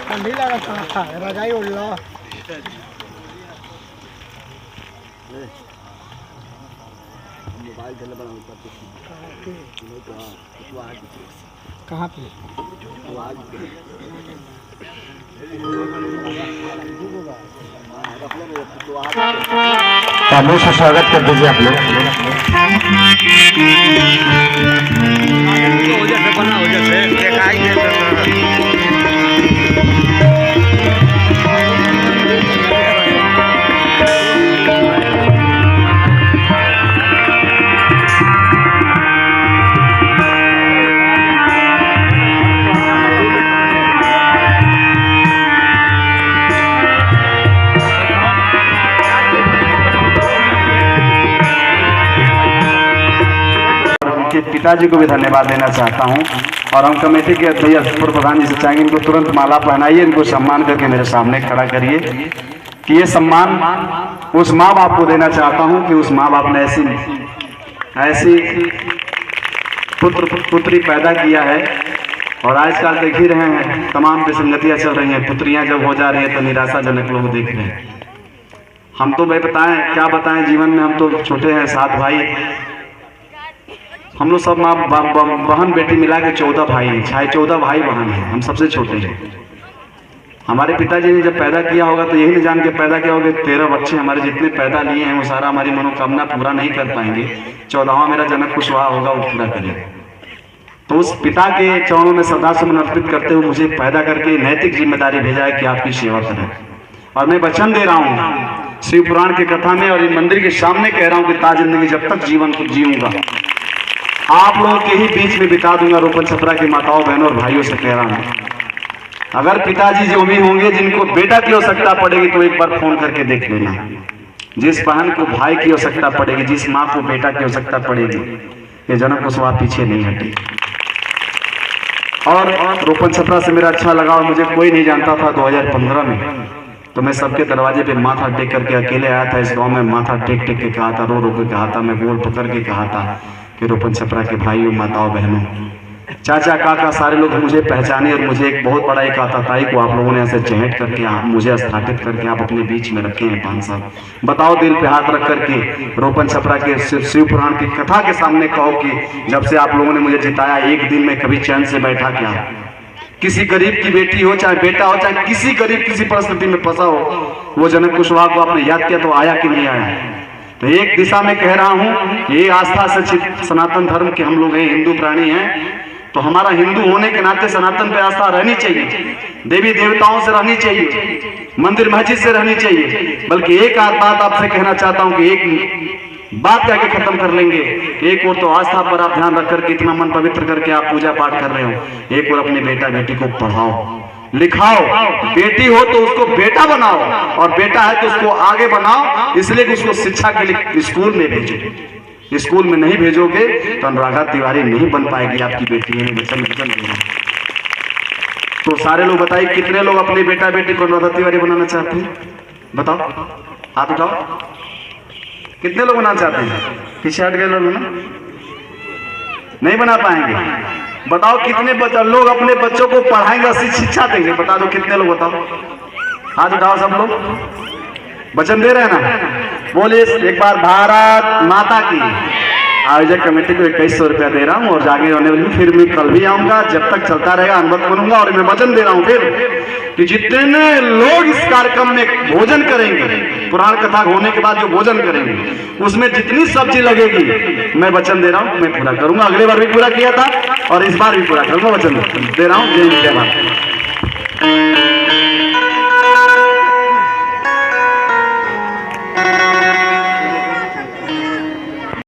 ठंडी लगा था रजाई उड़ लो मोबाइल चल बड़ा ऊपर कहाँ पे तालियों से स्वागत कर दीजिए आप लोग। पिताजी को भी धन्यवाद देना चाहता हूं और हम कमेटी के अध्यक्ष पूर्व प्रधान जी से चाहेंगे इनको तुरंत माला पहनाइए, इनको सम्मान करके मेरे सामने खड़ा करिए कि ये सम्मान उस माँ बाप को देना चाहता हूं कि उस माँ बाप ने ऐसी पुत्र पुत्री पैदा किया है। और आजकल देख ही रहे हैं तमाम विसंगतियां चल रही हैं, पुत्रियां जब हो जा रही है तो निराशाजनक लोग देख रहे हैं। हम तो भाई बताएं क्या बताएं, जीवन में हम तो छोटे हैं, 7 भाई, हम लोग सब माँ बहन बेटी मिला के 14 भाई हैं, 14 भाई बहन हैं, हम सबसे छोटे हैं। हमारे पिताजी ने जब पैदा किया होगा तो यही नहीं जान के पैदा किया होगा 13 बच्चे हमारे जितने पैदा लिए हैं वो सारा हमारी मनोकामना पूरा नहीं कर पाएंगे, 14वां मेरा जनक कुशवाहा होगा वो पूरा करेगा। तो उस पिता के चरणों में श्रद्धासुमन अर्पित करते हुए मुझे पैदा करके नैतिक जिम्मेदारी भेजा है कि आपकी सेवा करें। और मैं वचन दे रहा हूँ शिव पुराण की कथा में और मंदिर के सामने कह रहा हूँ कि ताज जिंदगी जब तक जीवन को जीऊंगा आप लोगों के ही बीच में बिता दूंगा। रोपन छपरा की माताओं बहनों और भाइयों से कह रहा हूँ, अगर पिताजी जो भी होंगे जिनको बेटा की आवश्यकता पड़ेगी तो एक बार फोन करके देख लेना। जिस बहन को भाई की आवश्यकता पड़ेगी, जिस माँ को बेटा की आवश्यकता पड़ेगी, ये जनक कुशवाहा पीछे नहीं हटे। और रोपन छपरा से मेरा अच्छा लगाव मुझे कोई नहीं जानता था। 2015 में तो मैं सबके दरवाजे पे माथा टेक करके अकेले आया था। इस गांव में माथा टेक टेक के कहा था, रो रो के कहा था, मैं गोल पकड़ के कहा था कि रोपन छपरा के भाइयों माताओं बहनों चाचा काका सारे लोग मुझे पहचाने। और मुझे एक बहुत बड़ा एक आताताई को आप लोगों ने ऐसे चहट करके मुझे स्थापित करके आप अपने बीच में रखे हैं 5 साल। बताओ दिल पे हाथ रख करके रोपन छपरा के शिव पुराण की कथा के सामने कहो कि जब से आप लोगों ने मुझे जिताया एक दिन में कभी चैन से बैठा क्या। किसी गरीब की बेटी हो चाहे बेटा हो, चाहे किसी गरीब किसी परिस्थिति में फंसा हो, वो जनक कुशवाहा को आपने याद किया तो आया कि नहीं आया। तो एक दिशा में कह रहा हूं, ये आस्था से सनातन धर्म के हम लोग हैं, हिंदू प्राणी हैं, तो हमारा हिंदू होने के नाते सनातन पे आस्था रहनी चाहिए, देवी देवताओं से रहनी चाहिए, मंदिर मस्जिद से रहनी चाहिए। बल्कि एक बात आपसे कहना चाहता हूं कि एक बात कह के खत्म कर लेंगे। एक और तो आस्था पर आप ध्यान रख करके इतना मन पवित्र करके आप पूजा पाठ कर रहे हो, एक और अपने बेटा बेटी को पढ़ाओ लिखाओ। बेटी हो तो उसको बेटा बनाओ और बेटा है तो उसको आगे बनाओ, इसलिए कि उसको शिक्षा के लिए स्कूल में भेजो। स्कूल में नहीं भेजोगे तो अनुराधा तिवारी नहीं बन पाएगी आपकी बेटी। है वचन देना। तो सारे लोग बताइए कितने लोग अपने बेटा बेटी को अनुराधा तिवारी बनाना चाहते हैं? बताओ, हाथ उठाओ। कितने लोग बनाना चाहते हैं? पीछे हट गए लोग ना, नहीं बना पाएंगे। बताओ कितने लोग अपने बच्चों को पढ़ाएंगे, शिक्षा देंगे? बता दो कितने लोग, बताओ, हाथ उठाओ सब लोग। वचन दे रहे हैं ना? बोलिए एक बार भारत माता की। आयोजक कमेटी को 2100 रुपया दे रहा हूँ और जागे होने वाली फिर मैं कल भी आऊंगा, जब तक चलता रहेगा अनुभव बनूंगा। और मैं वचन दे रहा हूँ फिर कि जितने लोग इस कार्यक्रम में भोजन करेंगे, पुराण कथा होने के बाद जो भोजन करेंगे उसमें जितनी सब्जी लगेगी मैं वचन दे रहा हूँ मैं पूरा करूंगा। अगले बार भी पूरा किया था और इस बार भी पूरा करूंगा, वचन दे रहा हूँ। जय हिंद जय भारत।